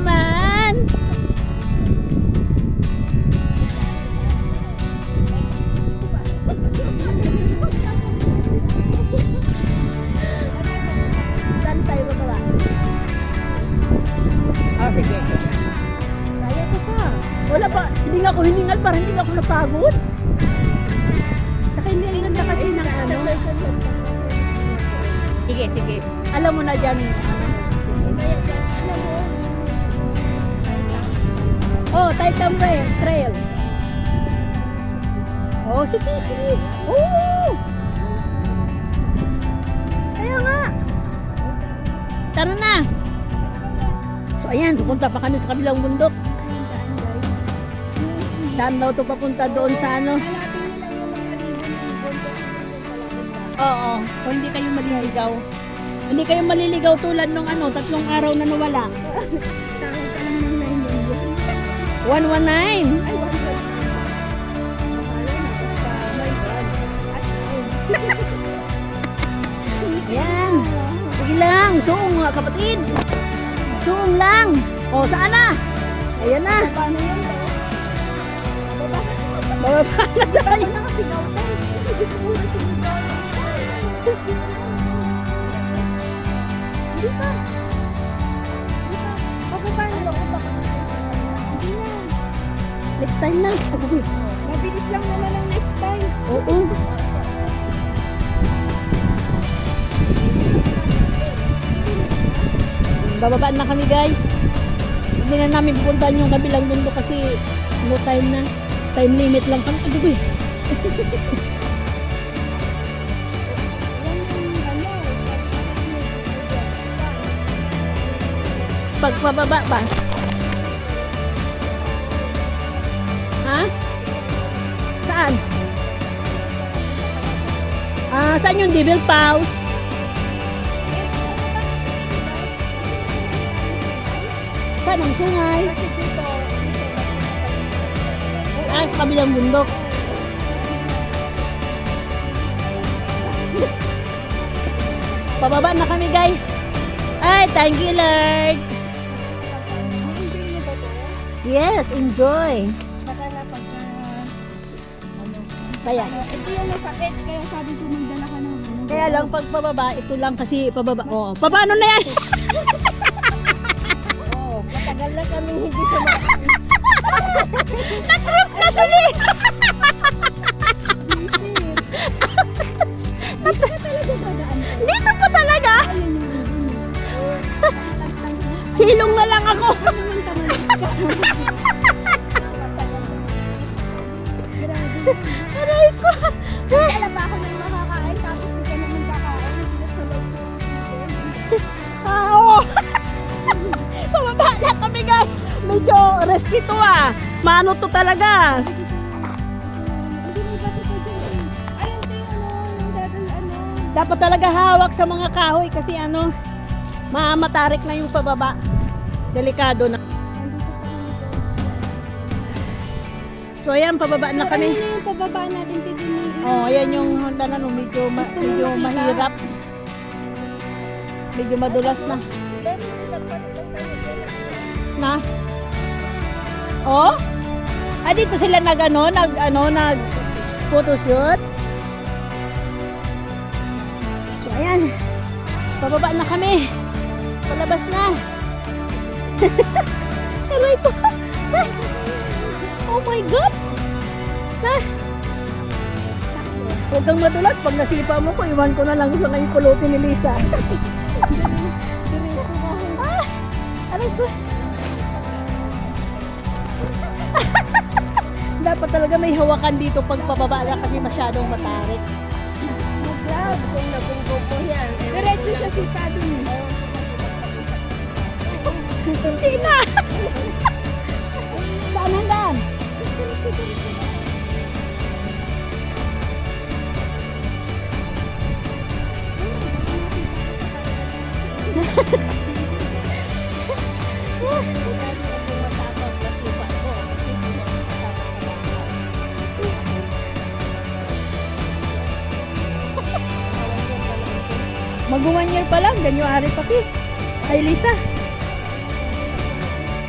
naman. Saan tayo bababa? Oh, sige. Kaya ko pa. Wala pa. Hindi nga ako hiningal para hindi ako napagod. Saka hindi ang ganda kasi ng ano. Sige, sige. Alam mo na dyan. Alam mo. Oh, Titan Trail. Oh, sige, sige. Oh! Kaya nga. Tara na. So, ayan. Pupunta pa kami sa kabilang bundok. Saan daw ito papunta doon sa ano? Oo. Kung hindi kayo maliligaw. Hindi kayo maliligaw tulad nung ano, 3 araw na nawala. 119. Ayan. Sige lang. Suong mga kapatid. Suong lang. O, saan na? Ayan na. Paano yun? Bababa na tayo. Nakasigaw tayo. Hindi pa. Bababa na. Hindi na. Next time na. Ako mabilis lang naman ang next time. Oo. Bababaan na kami guys. Hindi na namin pupuntahan yung kabilang mundo kasi no time na. Time limit lang kami. Ano ba pagpababa ba? Ha? Saan? Saan yung Devil Paws? Saan ang sungay? Sa kabilang bundok. Pababa na kami guys. Ay, thank you Lord. Yes, enjoy. Kaya ito yung masakit, kaya sabi ko magdala ka ng ano. Kaya lang pag pababa, ito lang kasi pababa. Oh, paano na yan? Oo, matagal na kami hindi sumakit. Na-trip na sili! Dito pa talaga? Silong na lang ako. Aray ko. Alam ba ako nang makakain, tapos hindi ka naman kakain, hindi sa loob ko. Oo. Pababa na kami guys. Medyo risky to Maano to talaga. Dapat talaga hawak sa mga kahoy kasi ano, mamatarik na yung pababa. Delikado na. So ayan, pababa na kami. Ano yung pababa natin dito ni? Oh, ayan yung ano, medyo mahirap. Medyo madulas na. Na? Oh? Dito sila nag photoshoot. So ayan. Pababa na kami. Palabas na. Aray ko. Oh my God! Huwag kang madulas. Pag nasipa mo ko, iwan ko na lang sa ngayon pulutin ni Lisa. Aray ko. Dapat talaga may hawakan dito pag pababa na kasi masyadong matarik. Mag-vlog kung nabunggo ko yan. Diretso siya sita dun. Hindi na! Saan hanggang? Mag-1 year pa lang, January pa ki. Ay, Lisa.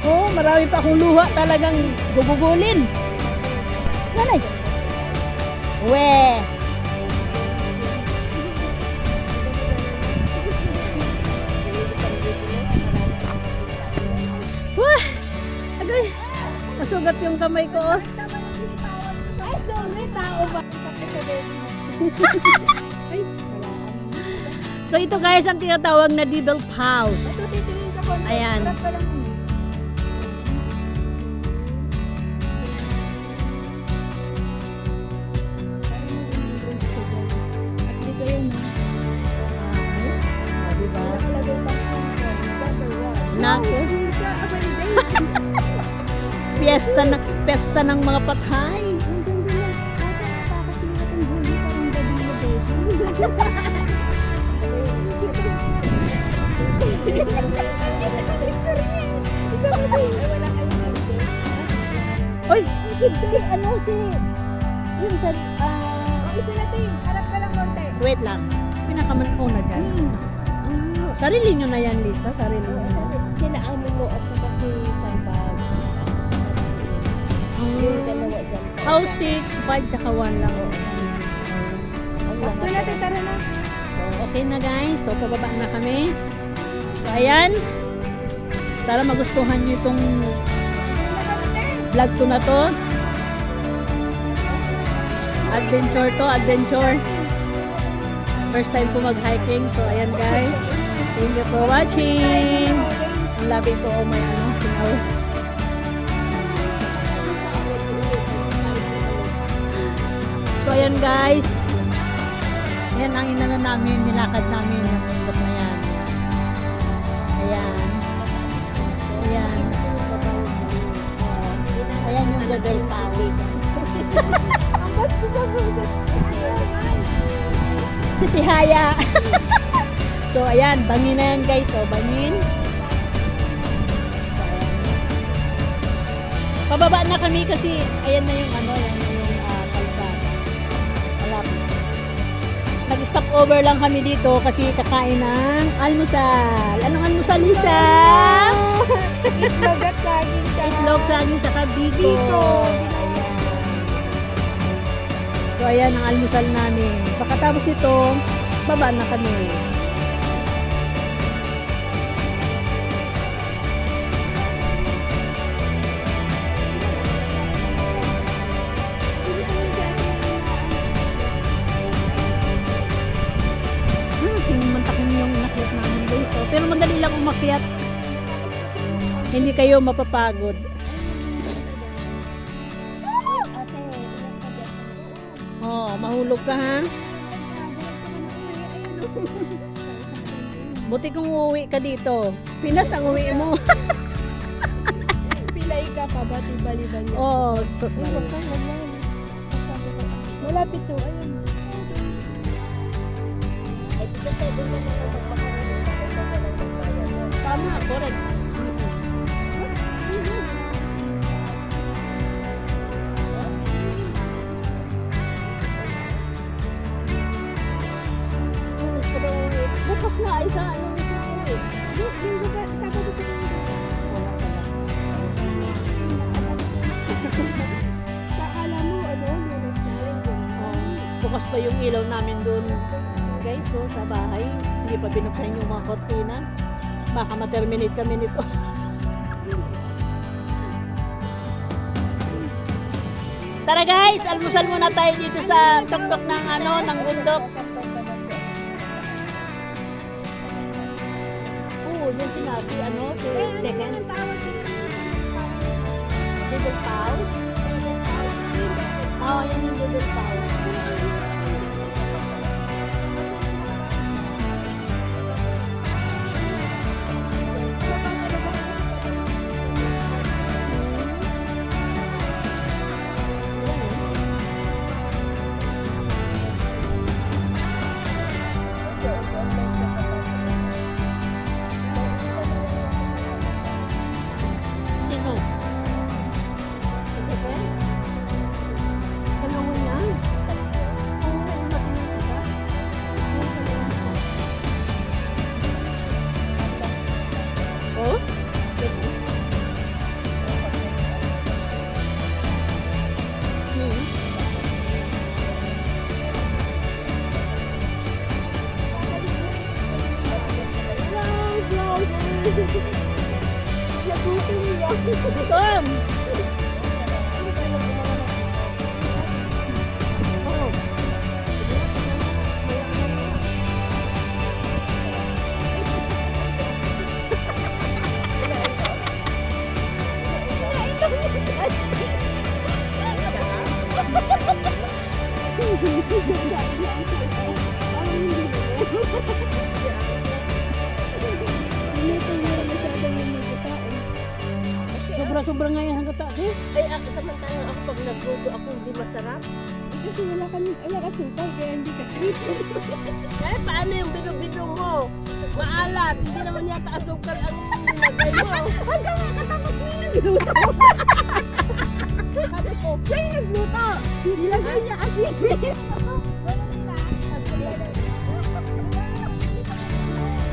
Oo, marami pa akong luha talagang gugugulin. Nanay. We. Wah! Agay. Nasugat yung kamay ko. Oh. Ay, so may tao ba? Ay, So ito guys ang tinatawag na devil house. ito titingin ka konti. Ayan. Harap ka lang. At least ayun na. Diba? Nakalagay pa ako. Number one. Na- Wow, hindi siya available. Pesta ng mga patay. Ang ganda lang. Kaso nakakasirat ang huli parang gabi na baby. Wala kayong birthday. Oy, si ano si yung sa Isa natin. Harap ka lang konti. wait lang. Pinakaman ko na dyan. Sarili nyo na yan, Lisa. Sarili nyo. Sila amo mo at saka si Sanbag. Yung dalawa dyan. House 6, 5, tsaka 1 lang. Sakto natin, tara na. So, okay na guys. So, pababa na kami. So, ayan. Sana magustuhan nyo itong vlog ko na to. Adventure to, adventure. First time ko mag-hiking. So, ayan guys. Thank you for watching. Ang labi ko, oh my ano, sinaw. So, ayan guys. Yan ang inano namin, nilakad namin ng bundok na yan. Ayan. Ayan. Ayan yung Gagay Pawis. Ang basto sa puso. Si Tihaya. So, ayan. Bangin na yan guys. So, bangin. So, ayan. Pababa na kami kasi ayan na yung ano, yan na yung kalsada. Malapit. Nag-stop over lang kami dito kasi kakain ng almusal. Anong almusal, Lisa? Itlog at saging siya. Itlog, saging, saka biko. Biko. Ayan. So, ayan ang almusal namin. Pagkatapos ito, baba na kami. Sinumantakin yung nakyat namin dito. Pero madali lang umakyat. Hindi kayo mapapagod. Ate, Oh, mahulog ka ha? Buti kung uuwi ka dito. Pinas ang uwi mo. pilay ka pa ba? Bali-bali. Oh, sus Ay, wag kang ganyan. Malapit to. Ayun. Ay, dito pwede mo na magpapakaroon sa akin pag walang magbayad. Tama, correct. Bukas ka daw uwi. Bukas na, isa, anong isa uwi? Linggo ba? Sabado ba? Wala pala. Sa akala mo, ano, lunes na linggo. Oh, bukas pa yung ilaw namin doon. Guys, so sa bahay, hindi pa binuksan yung mga kortina. Baka ma-terminate kami nito. Tara guys, almusal muna tayo dito sa tuktok ng ano, ng bundok. Oo, yung sinabi, ano, si second, Little Pau. Oo, yan yung Little Pau. Sino? Si second? Kalungan yan. Gutom. Sobra-sobra nga yan hanggang tayo. Ay, samantalang ako pag nagluto ako hindi masarap. Kasi wala ka sukal, kaya hindi ka sweet. Eh, paano yung bino-bino mo? Maalat, hindi naman yata asukal ang nilagay mo. Huwag ka makatapos mo yung nagluto. Sabi ko, Siya yung nagluto. Nilagay niya asin.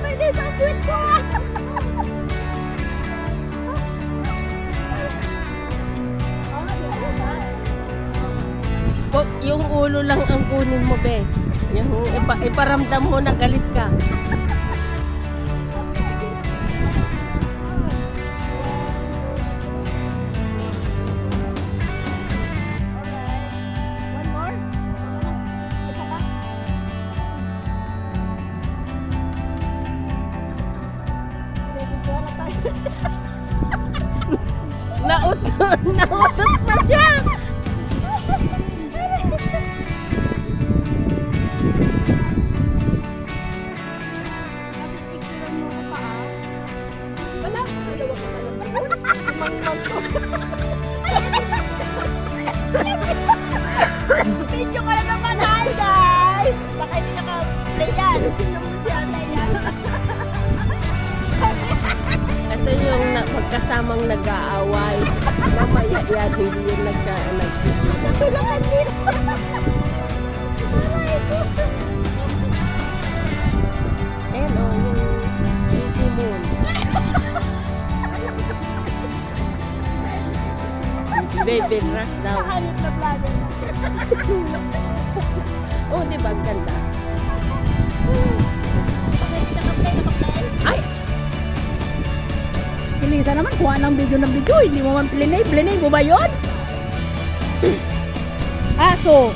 Pwede sa sweet ko. yung ulo lang ang kunin mo, be. Yung iparamdam mo na galit ka. One more? Isa pa? Baby ko na tayo. Nautot pa siya. Tapos picturean mo ko pa ah. Wala. Dalawa ka na naman. Mangmang ko. Video ka na naman. Hi guys! Baka hindi naka-play yan. Tingnan mo si Ate yan. Ito yung magkasamang nag-aaway. Mamaya yan, hindi yung nagkikita. Natulakan din. Ayan o, yung Baby Moon. Baby Rock daw. Hanip na vlogger na. Oh, di ba? Ang ganda. Naka-play. Ay! Kilisa naman, kuha ng video. Hindi mo man plinay mo ba yun? Aso.